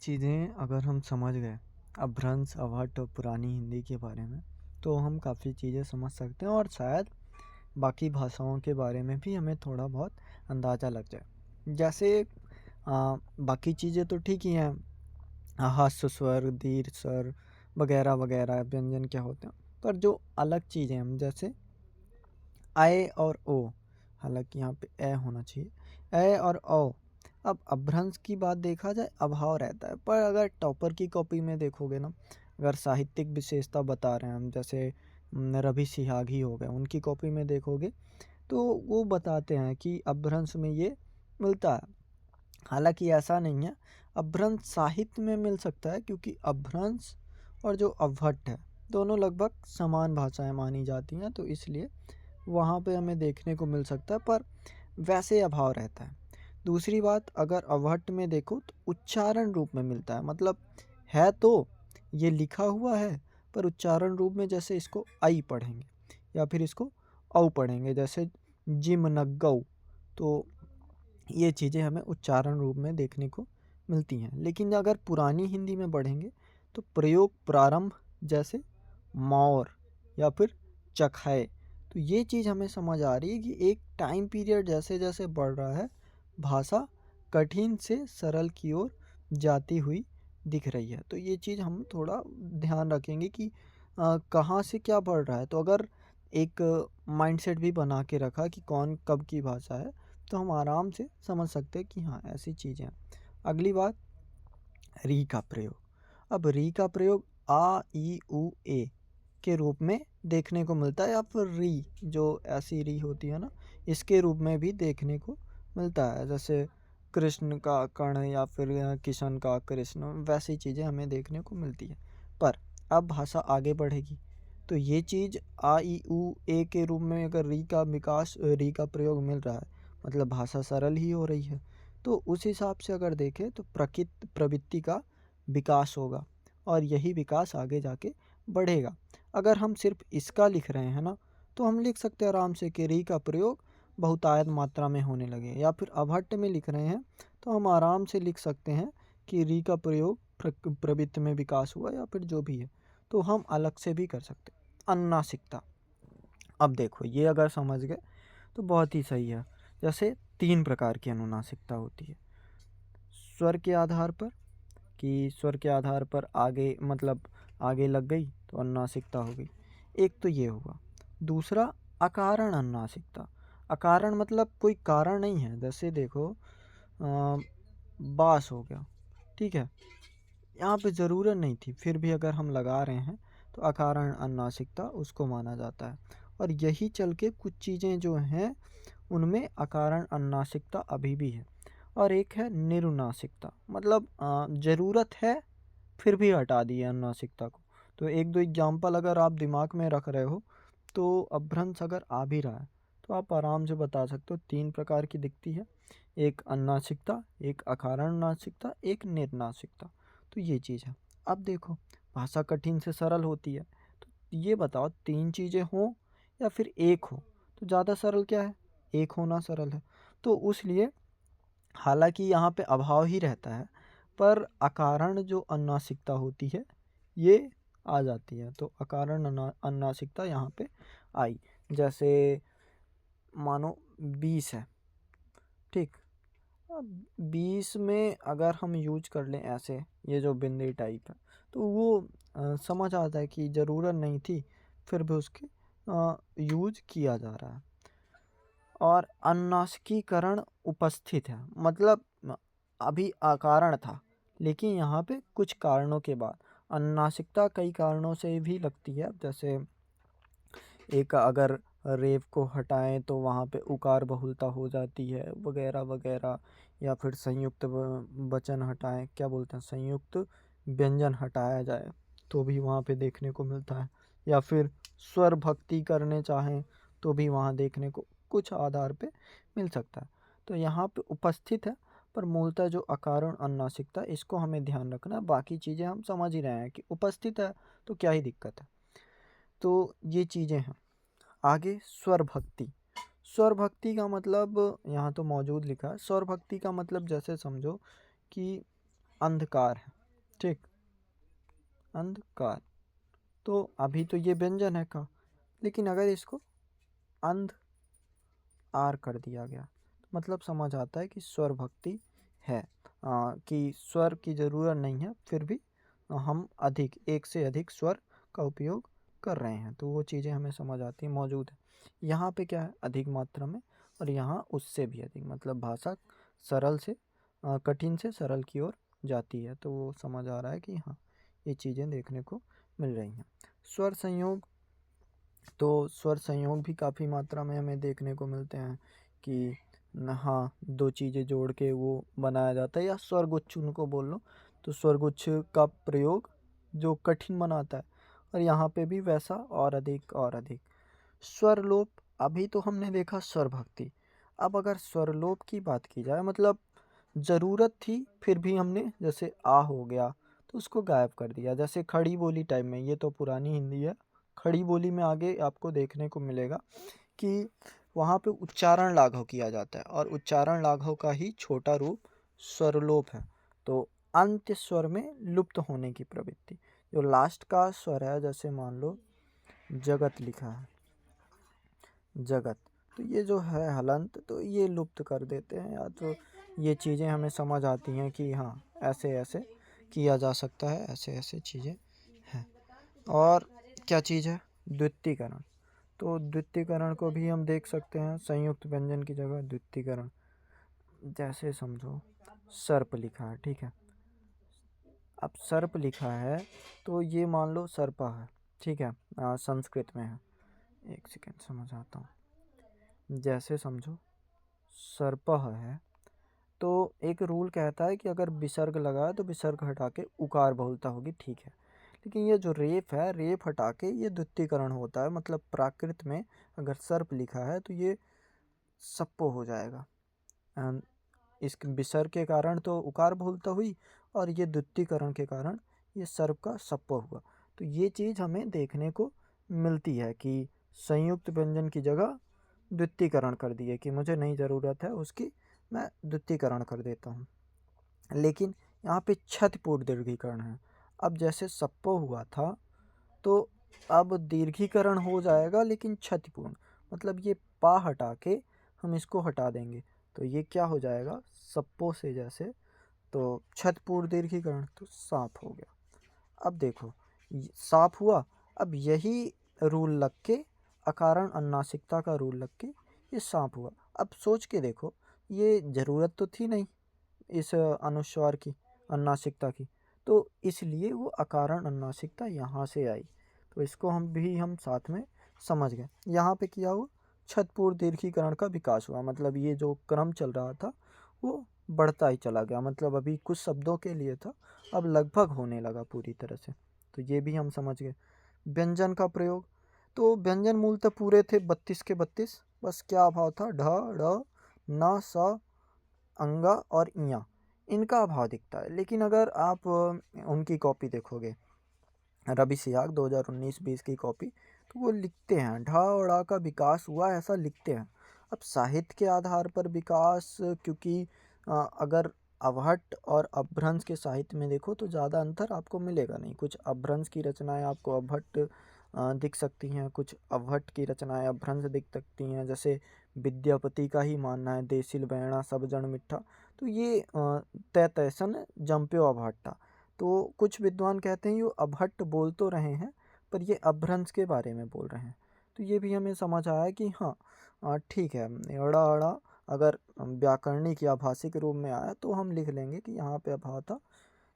चीज़ें अगर हम समझ गए अपभ्रंश, अवहट्ठ और पुरानी हिंदी के बारे में, तो हम काफ़ी चीज़ें समझ सकते हैं और शायद बाकी भाषाओं के बारे में भी हमें थोड़ा बहुत अंदाज़ा लग जाए। जैसे बाकी चीज़ें तो ठीक ही हैं, ह्रस्व स्वर, दीर्घ स्वर वगैरह वगैरह व्यंजन क्या होते हैं, पर जो अलग चीज़ें हम जैसे अ और ओ, हालांकि यहाँ पे ए होना चाहिए, ए और ओ। अब अपभ्रंश की बात देखा जाए अभाव रहता है, पर अगर टॉपर की कॉपी में देखोगे ना, अगर साहित्यिक विशेषता बता रहे हैं हम, जैसे रवि सिहागी हो गए, उनकी कॉपी में देखोगे तो वो बताते हैं कि अपभ्रंश में ये मिलता है। हालांकि ऐसा नहीं है, अपभ्रंश साहित्य में मिल सकता है क्योंकि अपभ्रंश और जो अवहट्ठ है दोनों लगभग समान भाषाएं मानी जाती हैं, तो इसलिए वहाँ पे हमें देखने को मिल सकता है, पर वैसे अभाव रहता है। दूसरी बात, अगर अवहट्ठ में देखो तो उच्चारण रूप में मिलता है, मतलब है तो ये लिखा हुआ है, पर उच्चारण रूप में जैसे इसको आई पढ़ेंगे या फिर इसको औ पढ़ेंगे, जैसे जिम नग्गौ, तो ये चीज़ें हमें उच्चारण रूप में देखने को मिलती हैं। लेकिन अगर पुरानी हिंदी में पढ़ेंगे तो प्रयोग प्रारंभ, जैसे मौर या फिर चखाए, तो ये चीज़ हमें समझ आ रही है कि एक टाइम पीरियड जैसे जैसे बढ़ रहा है, भाषा कठिन से सरल की ओर जाती हुई दिख रही है। तो ये चीज़ हम थोड़ा ध्यान रखेंगे कि कहाँ से क्या बढ़ रहा है। तो अगर एक माइंडसेट भी बना के रखा कि कौन कब की भाषा है, तो हम आराम से समझ सकते हैं कि हाँ ऐसी चीज़ें हैं। अगली बात, री का प्रयोग। अब री का प्रयोग आ ई उ ए के रूप में देखने को मिलता है, या फिर री, जो ऐसी री होती है ना, इसके रूप में भी देखने को मिलता है, जैसे कृष्ण का कर्ण या फिर किशन का कृष्ण, वैसी चीज़ें हमें देखने को मिलती है। पर अब भाषा आगे बढ़ेगी तो ये चीज़ आ ई उ ए के रूप में अगर री का प्रयोग मिल रहा है, मतलब भाषा सरल ही हो रही है, तो उस हिसाब से अगर देखें तो प्रवृत्ति का विकास होगा और यही विकास आगे जाके बढ़ेगा। अगर हम सिर्फ इसका लिख रहे हैं ना, तो हम लिख सकते हैं आराम से कि री का प्रयोग बहुतायत मात्रा में होने लगे, या फिर अवहट्ठ में लिख रहे हैं तो हम आराम से लिख सकते हैं कि री का प्रयोग प्रवृत्ति में विकास हुआ, या फिर जो भी है, तो हम अलग से भी कर सकते हैं। अनुनासिकता, अब देखो ये अगर समझ गए तो बहुत ही सही है। जैसे 3 प्रकार की अनुनासिकता होती है, स्वर के आधार पर, कि स्वर के आधार पर आगे, मतलब आगे लग गई तो अनुनासिकता हो गई, एक तो ये हुआ। दूसरा, अकारण अनुनासिकता। अकारण मतलब कोई कारण नहीं है, जैसे देखो बास हो गया, ठीक है, यहाँ पे ज़रूरत नहीं थी, फिर भी अगर हम लगा रहे हैं तो अकारण अनुनासिकता उसको माना जाता है। और यही चल के कुछ चीज़ें जो हैं उनमें अकारण अनुनासिकता अभी भी है। और एक है निरुनासिकता, मतलब ज़रूरत है फिर भी हटा दी है अनुनासिकता को। तो एक दो एग्जाम्पल अगर आप दिमाग में रख रहे हो, तो अपभ्रंश अगर आ भी रहा है तो आप आराम से बता सकते हो 3 प्रकार की दिखती है, एक अनुनासिकता, एक अकारण अनुनासिकता, एक निरुनासिकता। तो ये चीज़ है। अब देखो, भाषा कठिन से सरल होती है, तो ये बताओ 3 चीज़ें हों या फिर एक हो, तो ज़्यादा सरल क्या है, एक होना सरल है। तो उसलिए हालांकि यहाँ पे अभाव ही रहता है, पर अकारण जो अनुनासिकता होती है ये आ जाती है, तो अकारण अनुनासिकता यहाँ पे आई। जैसे मानो 20 है, ठीक, अब 20 में अगर हम यूज कर लें ऐसे, ये जो बिंदी टाइप है, तो वो समझ आता है कि ज़रूरत नहीं थी, फिर भी उसके यूज किया जा रहा है। और अनुनासिकीकरण उपस्थित है, मतलब अभी अकारण था, लेकिन यहाँ पे कुछ कारणों के बाद अनुनासिकता कई कारणों से भी लगती है। जैसे एक, अगर रेफ को हटाएं तो वहाँ पे उकार बहुलता हो जाती है वगैरह वगैरह, या फिर संयुक्त वचन हटाएं, क्या बोलते हैं, संयुक्त व्यंजन हटाया जाए तो भी वहाँ पे देखने को मिलता है, या फिर स्वर भक्ति करने चाहें तो भी वहाँ देखने को कुछ आधार पे मिल सकता है। तो यहाँ पे उपस्थित है, पर मूलतः जो अकारण अनुनासिकता, इसको हमें ध्यान रखना है। बाकी चीज़ें हम समझ ही रहे हैं कि उपस्थित है तो क्या ही दिक्कत है। तो ये चीज़ें हैं। आगे स्वर भक्ति। स्वर भक्ति का मतलब यहाँ तो मौजूद लिखा है, स्वर भक्ति का मतलब जैसे समझो कि अंधकार है, ठीक। अंधकार, तो अभी तो ये व्यंजन है का, लेकिन अगर इसको अंध आर कर दिया गया तो मतलब समझ आता है कि स्वर भक्ति है, कि स्वर की ज़रूरत नहीं है, फिर भी हम अधिक एक से अधिक स्वर का उपयोग कर रहे हैं, तो वो चीज़ें हमें समझ आती हैं, मौजूद है। यहाँ पे क्या है, अधिक मात्रा में, और यहाँ उससे भी अधिक, मतलब भाषा सरल से कठिन से सरल की ओर जाती है, तो वो समझ आ रहा है कि हाँ, ये चीज़ें देखने को मिल रही हैं। स्वर संयोग, तो स्वर संयोग भी काफ़ी मात्रा में हमें देखने को मिलते हैं कि हाँ, दो चीज़ें जोड़ के वो बनाया जाता है, या स्वरगुच्छ उनको बोल लो, तो स्वरगुच्छ का प्रयोग जो कठिन बनाता है, और यहाँ पे भी वैसा और अधिक और अधिक। स्वरलोप, अभी तो हमने देखा स्वर भक्ति, अब अगर स्वरलोप की बात की जाए, मतलब ज़रूरत थी फिर भी हमने, जैसे आ हो गया तो उसको गायब कर दिया, जैसे खड़ी बोली टाइप में, ये तो पुरानी हिंदी है, खड़ी बोली में आगे आपको देखने को मिलेगा कि वहाँ पे उच्चारण लाघव किया जाता है, और उच्चारण लाघव का ही छोटा रूप स्वरलोप है। तो अंत्य स्वर में लुप्त होने की प्रवृत्ति, जो लास्ट का स्वर है, जैसे मान लो जगत लिखा है, जगत, तो ये जो है हलंत, तो ये लुप्त कर देते हैं, या तो ये चीज़ें हमें समझ आती हैं कि हाँ, ऐसे ऐसे किया जा सकता है, ऐसे ऐसे चीज़ें हैं। और क्या चीज़ है, द्वितीकरण, तो द्वितीकरण को भी हम देख सकते हैं, संयुक्त व्यंजन की जगह द्वितीकरण, जैसे समझो सर्प लिखा है, ठीक है, अब सर्प लिखा है, तो ये मान लो सर्पा है, ठीक है, संस्कृत में है, एक सेकेंड समझ आता हूँ, जैसे समझो सर्पः है, तो एक रूल कहता है कि अगर विसर्ग लगा है तो विसर्ग हटा के उकार बोलता होगी, ठीक है, लेकिन ये जो रेप है, रेप हटा के ये द्वितीकरण होता है, मतलब प्राकृत में अगर सर्प लिखा है तो ये सप्पो हो जाएगा, अन- इस विसर्ग के कारण तो उकार बोलता हुई, और ये द्वितीकरण के कारण ये सर्प का सप्पो हुआ, तो ये चीज़ हमें देखने को मिलती है कि संयुक्त व्यंजन की जगह द्वितीकरण कर दिए, कि मुझे नहीं ज़रूरत है उसकी, मैं द्वितीकरण कर देता हूँ। लेकिन यहाँ पे क्षतिपूर्ण दीर्घीकरण है, अब जैसे सप्पो हुआ था, तो अब दीर्घीकरण हो जाएगा लेकिन क्षतिपूर्ण, मतलब ये पा हटा के हम इसको हटा देंगे, तो ये क्या हो जाएगा, सप्पो से जैसे, तो क्षतपूर्ण दीर्घीकरण, तो सांप हो गया। अब देखो, सांप हुआ, अब यही रूल लग के, अकारण अनुनासिकता का रूल लग के ये सांप हुआ। अब सोच के देखो, ये ज़रूरत तो थी नहीं इस अनुस्वार की, अनुनासिकता की, तो इसलिए वो अकारण अनुनासिकता यहाँ से आई, तो इसको हम साथ में समझ गए। यहाँ पे किया हुआ छतपूर्ण दीर्घीकरण का विकास हुआ, मतलब ये जो क्रम चल रहा था वो बढ़ता ही चला गया, मतलब अभी कुछ शब्दों के लिए था, अब लगभग होने लगा पूरी तरह से, तो ये भी हम समझ गए। व्यंजन का प्रयोग, तो व्यंजन मूलतः पूरे थे 32 के 32, बस क्या अभाव था, ढ ढ न स अंगा और इयाँ, इनका अभाव दिखता है। लेकिन अगर आप उनकी कॉपी देखोगे, रवि सिहाग 2019-20 की कॉपी, तो वो लिखते हैं ढा और ड़ा का विकास हुआ, ऐसा लिखते हैं। अब साहित्य के आधार पर विकास, क्योंकि अगर अवहट्ट और अपभ्रंश के साहित्य में देखो तो ज़्यादा अंतर आपको मिलेगा नहीं, कुछ अपभ्रंश की रचनाएं आपको अवहट्ट दिख सकती हैं, कुछ अवहट्ट की रचनाएं अपभ्रंश दिख सकती हैं, जैसे विद्यापति का ही मानना है देसिल बैणा सब जन मिठा, तो ये तय तैसन जंप्यो अवहट्टा, तो कुछ विद्वान कहते हैं ये अभट्ट बोल तो रहे हैं पर ये अपभ्रंश के बारे में बोल रहे हैं, तो ये भी हमें समझ आया कि हाँ, ठीक है, अड़ा अड़ा अगर व्याकरणिक या भाषिक रूप में आया तो हम लिख लेंगे कि यहाँ पे अभाव था,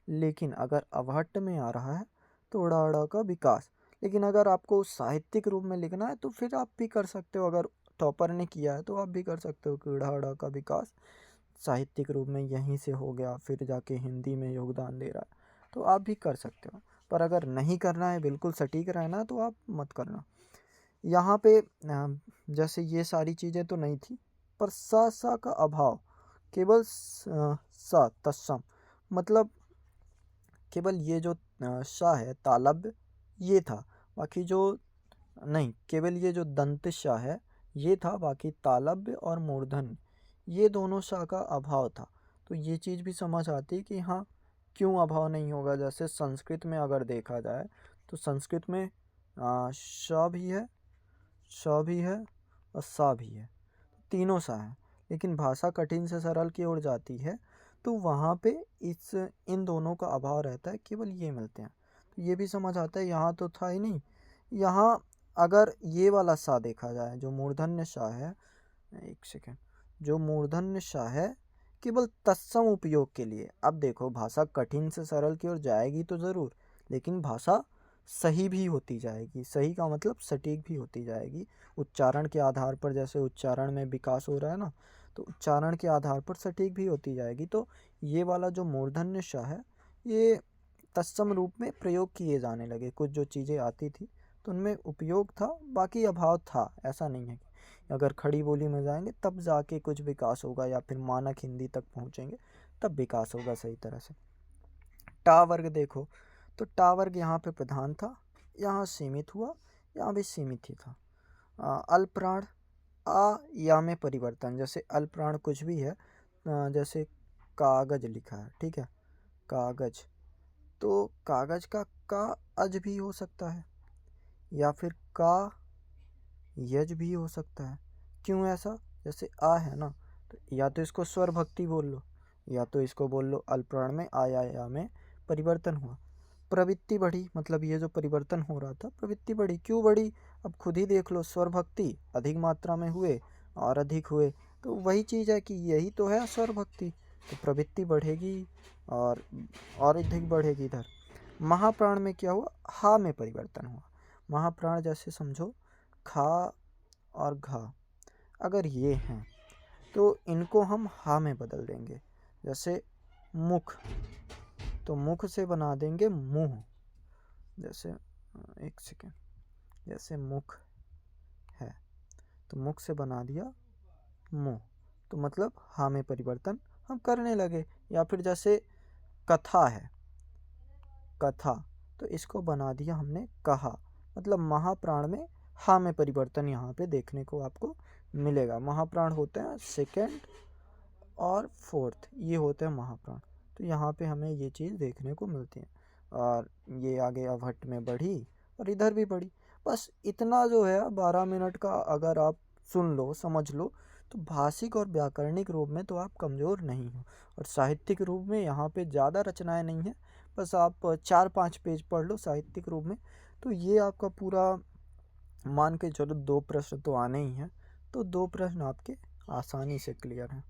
लेकिन अगर अवहट्ट में आ रहा है तो अड़ा अड़ा का विकास, लेकिन अगर आपको साहित्यिक रूप में लिखना है तो फिर आप भी कर सकते हो, अगर टॉपर ने किया है तो आप भी कर सकते हो कि अड़ा अड़ा का विकास साहित्यिक रूप में यहीं से हो गया, फिर जाके हिंदी में योगदान दे रहा है, तो आप भी कर सकते हो। पर अगर नहीं करना है, बिल्कुल सटीक रहना है, तो आप मत करना। यहाँ पे जैसे ये सारी चीज़ें तो नहीं थी, पर सा का अभाव, केवल सा तत्सम, मतलब केवल ये जो सा है तालब्य ये था, बाकी जो नहीं, केवल ये जो दंत सा है ये था, बाकी तालब्य और मूर्धन्य ये दोनों सा का अभाव था, तो ये चीज़ भी समझ आती कि हाँ, क्यों अभाव नहीं होगा? जैसे संस्कृत में अगर देखा जाए तो संस्कृत में श भी है, श भी है और सा भी है, तीनों सा है। लेकिन भाषा कठिन से सरल की ओर जाती है तो वहाँ पे इन दोनों का अभाव रहता है, केवल ये मिलते हैं। तो ये भी समझ आता है, यहाँ तो था ही नहीं। यहाँ अगर ये वाला सा देखा जाए जो मूर्धन्य सा है, एक सेकेंड, जो मूर्धन्य सा है केवल तत्सम उपयोग के लिए। अब देखो, भाषा कठिन से सरल की ओर जाएगी तो ज़रूर, लेकिन भाषा सही भी होती जाएगी। सही का मतलब सटीक भी होती जाएगी। उच्चारण के आधार पर, जैसे उच्चारण में विकास हो रहा है ना, तो उच्चारण के आधार पर सटीक भी होती जाएगी। तो ये वाला जो मूर्धन्य श है, ये तत्सम रूप में प्रयोग किए जाने लगे। कुछ जो चीज़ें आती थी तो उनमें उपयोग था, बाकी अभाव था। ऐसा नहीं है कि अगर खड़ी बोली में जाएंगे तब जाके कुछ विकास होगा, या फिर मानक हिंदी तक पहुँचेंगे तब विकास होगा सही तरह से। टा वर्ग देखो, तो टा वर्ग यहाँ पे प्रधान था, यहाँ सीमित हुआ, यहाँ भी सीमित ही था। अल्पप्राण आ या में परिवर्तन, जैसे अल्पप्राण कुछ भी है, जैसे कागज लिखा है, ठीक है, कागज, तो कागज का अज भी हो सकता है, या फिर का यज भी हो सकता है। क्यों ऐसा? जैसे आ है ना, तो या तो इसको स्वर भक्ति बोल लो, या तो इसको बोल लो अल्पप्राण में आया या में परिवर्तन हुआ। प्रवृत्ति बढ़ी, मतलब ये जो परिवर्तन हो रहा था, प्रवृत्ति बढ़ी। क्यों बढ़ी? अब खुद ही देख लो, स्वर भक्ति अधिक मात्रा में हुए और अधिक हुए, तो वही चीज़ है कि यही तो है स्वर भक्ति, तो प्रवृत्ति बढ़ेगी और अधिक बढ़ेगी इधर। महाप्राण में क्या हुआ? हा में परिवर्तन हुआ। महाप्राण जैसे समझो खा और घा, अगर ये हैं तो इनको हम हा में बदल देंगे। जैसे मुख, तो मुख से बना देंगे मुंह। जैसे एक सेकेंड, जैसे मुख है तो मुख से बना दिया मुंह, तो मतलब हा में परिवर्तन हम करने लगे। या फिर जैसे कथा है, कथा, तो इसको बना दिया हमने कहा, मतलब महाप्राण में हा में परिवर्तन यहाँ पे देखने को आपको मिलेगा। महाप्राण होते हैं सेकंड और फोर्थ, ये होते हैं महाप्राण। तो यहाँ पे हमें ये चीज़ देखने को मिलती है। और ये आगे अवहट में बढ़ी और इधर भी बढ़ी। बस इतना जो है 12 मिनट का अगर आप सुन लो, समझ लो, तो भाषिक और व्याकरणिक रूप में तो आप कमज़ोर नहीं हो। और साहित्यिक रूप में यहाँ पे ज़्यादा रचनाएं नहीं हैं, बस आप 4-5 पेज पढ़ लो साहित्यिक रूप में, तो ये आपका पूरा, मान के चलो 2 प्रश्न तो आने ही हैं, तो 2 प्रश्न आपके आसानी से क्लियर हैं।